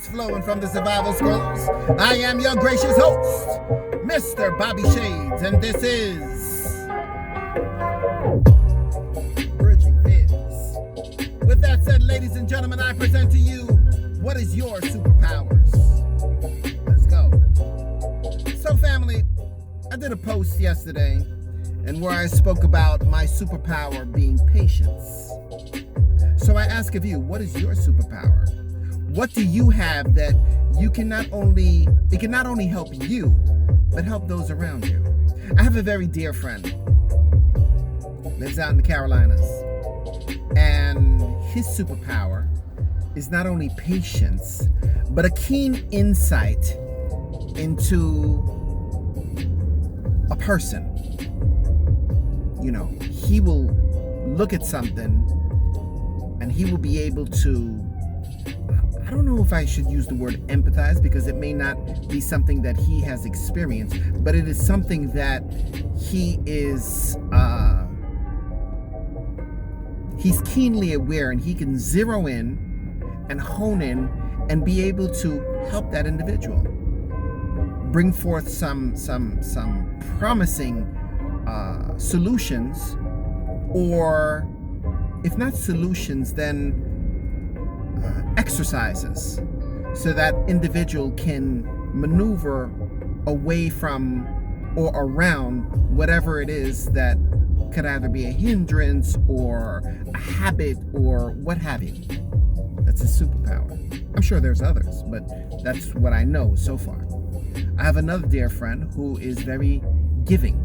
stories flowing from the survival schools. I am your gracious host, Mr. Bobby Shades, and this is Bridging Biz. With that said, ladies and gentlemen, I present to you, what is your superpowers? Let's go. So family, I did a post yesterday and where I spoke about my superpower being patience. So I ask of you, what is your superpower? What do you have that it can not only help you, but help those around you? I have a very dear friend, lives out in the Carolinas, and his superpower is not only patience, but a keen insight into a person. You know, he will look at something and he will be able to, I don't know if I should use the word empathize because it may not be something that he has experienced, but it is something that he is, he's keenly aware, and he can zero in and hone in and be able to help that individual bring forth some promising solutions, or if not solutions, then exercises, so that individual can maneuver away from or around whatever it is that could either be a hindrance or a habit or what have you. That's a superpower. I'm sure there's others, but that's what I know so far. I have another dear friend who is very giving.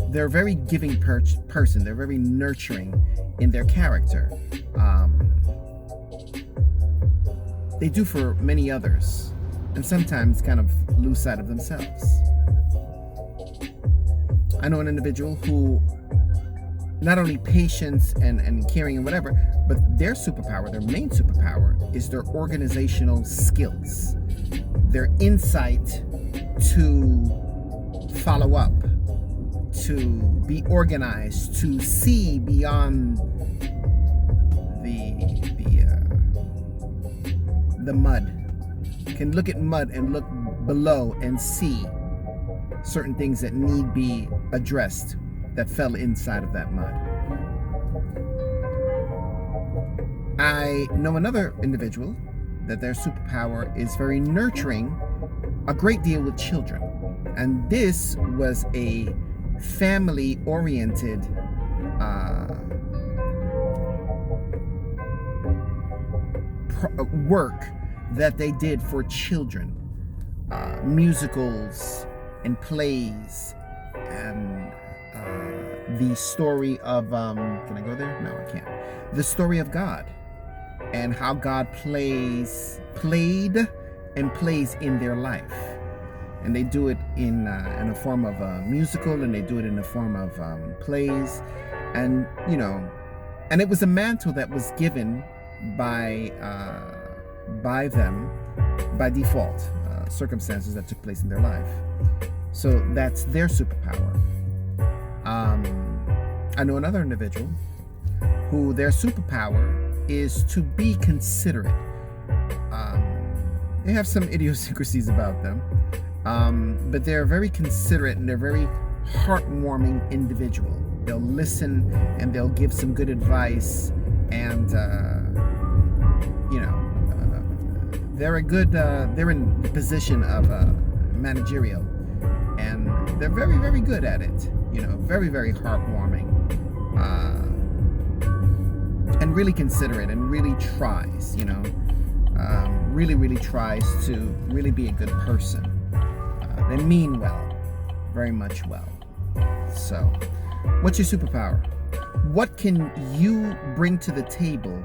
They're a very giving person. They're very nurturing in their character. They do for many others, and sometimes kind of lose sight of themselves. I know an individual who not only patience and caring and whatever, but their superpower, their main superpower, is their organizational skills, their insight to follow up, to be organized, to see beyond the mud. Can look at mud and look below and see certain things that need be addressed that fell inside of that mud. I know another individual that their superpower is very nurturing, a great deal with children. And this was a family-oriented work that they did for children. Musicals and plays, and the story of, can I go there? No, I can't. The story of God, and how God played and plays in their life. And they do it in a form of a musical, and they do it in a form of plays. And, you know, and it was a mantle that was given by them by default, circumstances that took place in their life. So that's their superpower. I know another individual who their superpower is to be considerate. They have some idiosyncrasies about them, but they're very considerate, and they're very heartwarming individual. They'll listen and they'll give some good advice, and they're in the position of managerial, and they're very, very good at it. You know, very, very heartwarming, and really considerate, and really tries. You know, really, really tries to really be a good person. They mean well, very much well. So, what's your superpower? What can you bring to the table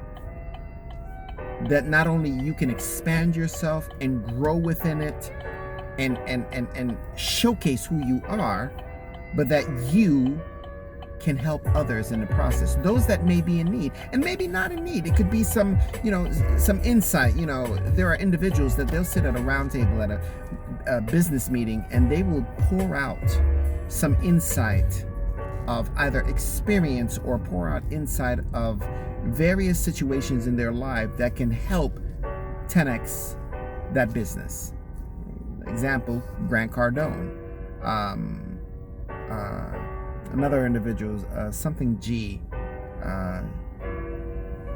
that not only you can expand yourself and grow within it and showcase who you are, but that you can help others in the process, those that may be in need and maybe not in need. It could be some insight. You know, there are individuals that they'll sit at a round table at a business meeting, and they will pour out some insight of either experience or pour out insight of various situations in their life that can help 10x that business. Example, Grant Cardone. Another individual, something G,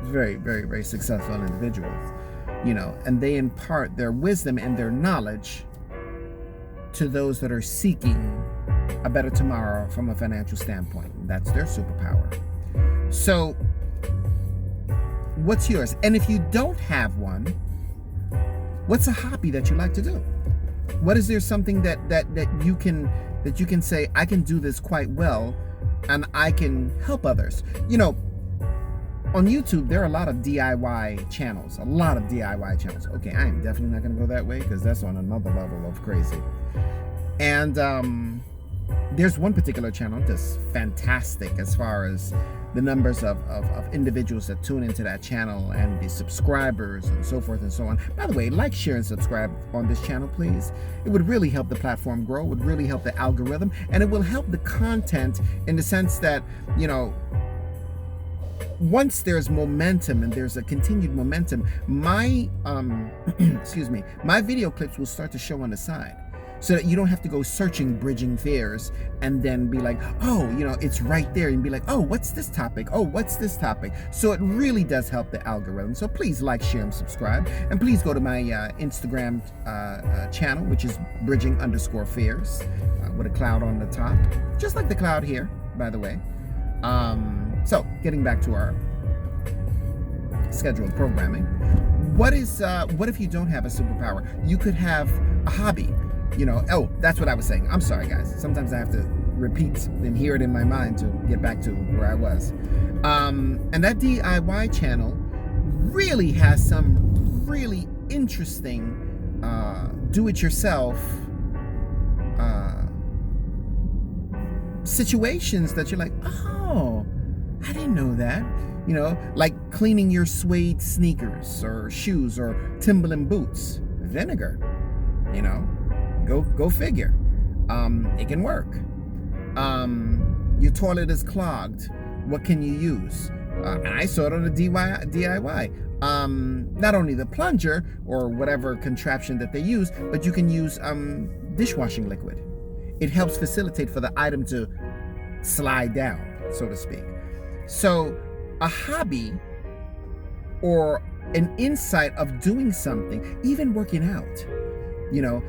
very, very, very successful individuals, and they impart their wisdom and their knowledge to those that are seeking a better tomorrow from a financial standpoint. That's their superpower. So what's yours? And if you don't have one, what's a hobby that you like to do? What is there something that you can say, I can do this quite well and I can help others? On YouTube, there are a lot of DIY channels. Okay, I am definitely not going to go that way because that's on another level of crazy. And there's one particular channel that's fantastic as far as the numbers of individuals that tune into that channel and the subscribers and so forth and so on. By the way, like, share, and subscribe on this channel, please. It would really help the platform grow. It would really help the algorithm, and it will help the content in the sense that, once there's momentum and there's a continued momentum, my my video clips will start to show on the side, so that you don't have to go searching bridging fears and then be like, oh, it's right there, and be like, oh, what's this topic? Oh, what's this topic? So it really does help the algorithm. So please like, share, and subscribe. And please go to my Instagram channel, which is bridging_fears, with a cloud on the top, just like the cloud here, by the way. So getting back to our scheduled programming, what if you don't have a superpower? You could have a hobby. Oh, that's what I was saying. I'm sorry, guys. Sometimes I have to repeat and hear it in my mind to get back to where I was. And that DIY channel really has some really interesting do-it-yourself situations that you're like, oh, I didn't know that. Like cleaning your suede sneakers or shoes or Timberland boots. Vinegar. Go figure. It can work. Your toilet is clogged. What can you use? And I saw it on a DIY. Not only the plunger or whatever contraption that they use, but you can use dishwashing liquid. It helps facilitate for the item to slide down, so to speak. So a hobby or an insight of doing something, even working out.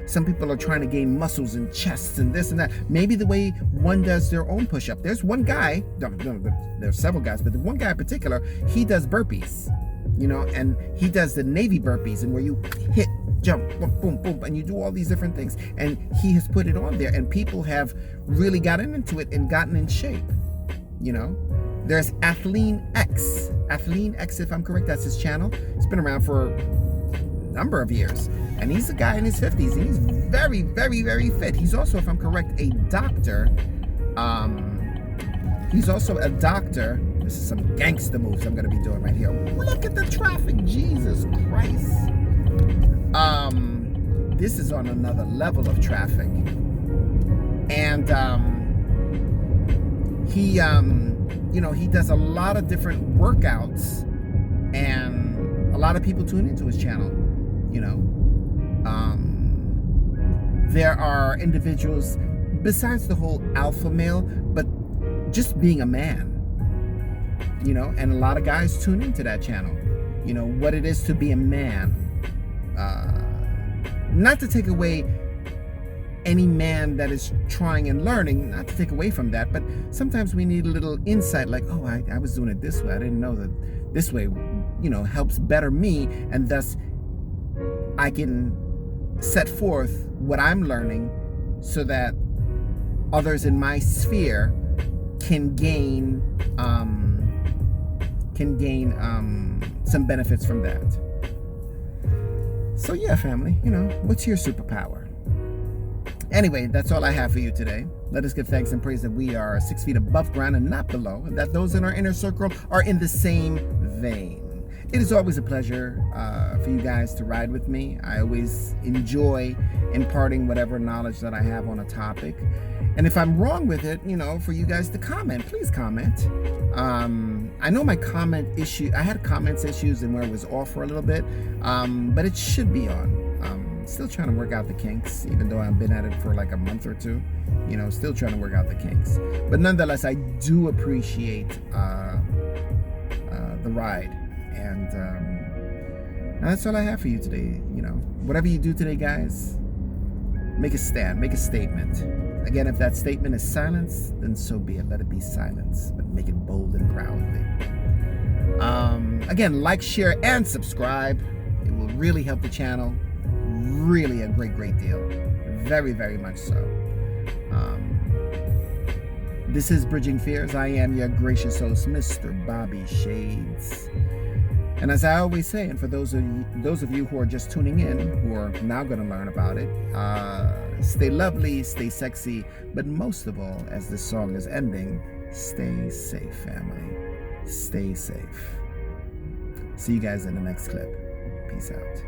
Some people are trying to gain muscles and chests and this and that. Maybe the way one does their own push-up. There's one guy, there's several guys, but the one guy in particular, he does burpees, and he does the Navy burpees, and where you hit, jump, boom, boom, boom, and you do all these different things. And he has put it on there, and people have really gotten into it and gotten in shape. There's Athlean X, if I'm correct, that's his channel. It's been around for a number of years, and he's a guy in his 50s, and he's very, very, very fit. He's also, if I'm correct, a doctor. He's also a doctor. This is some gangster moves I'm going to be doing right here. Look at the traffic, Jesus Christ. This is on another level of traffic, and he does a lot of different workouts, and a lot of people tune into his channel. There are individuals, besides the whole alpha male, but just being a man, and a lot of guys tune into that channel, what it is to be a man. Not to take away any man that is trying and learning, not to take away from that, but sometimes we need a little insight, like, oh, I was doing it this way. I didn't know that this way, helps better me, and thus I can set forth what I'm learning so that others in my sphere can gain some benefits from that. So yeah, family, what's your superpower? Anyway, that's all I have for you today. Let us give thanks and praise that we are 6 feet above ground and not below, and that those in our inner circle are in the same vein. It is always a pleasure for you guys to ride with me. I always enjoy imparting whatever knowledge that I have on a topic. And if I'm wrong with it, for you guys to comment, please comment. I I know my comment issue, I had comments issues and where it was off for a little bit, but it should be on. Still trying to work out the kinks, even though I've been at it for like a month or two, you know, still trying to work out the kinks. But nonetheless, I do appreciate the ride. And that's all I have for you today. You know, whatever you do today, guys, make a stand, make a statement. Again, if that statement is silence, then so be it. Let it be silence, but make it bold and proudly. Again, like, share, and subscribe. It will really help the channel. Really a great deal. Very, very much so. This is Bridging Fears. I am your gracious host, Mr. Bobby Shades. And as I always say, and for those of you who are just tuning in, who are now going to learn about it, stay lovely, stay sexy, but most of all, as this song is ending, stay safe, family. Stay safe. See you guys in the next clip. Peace out.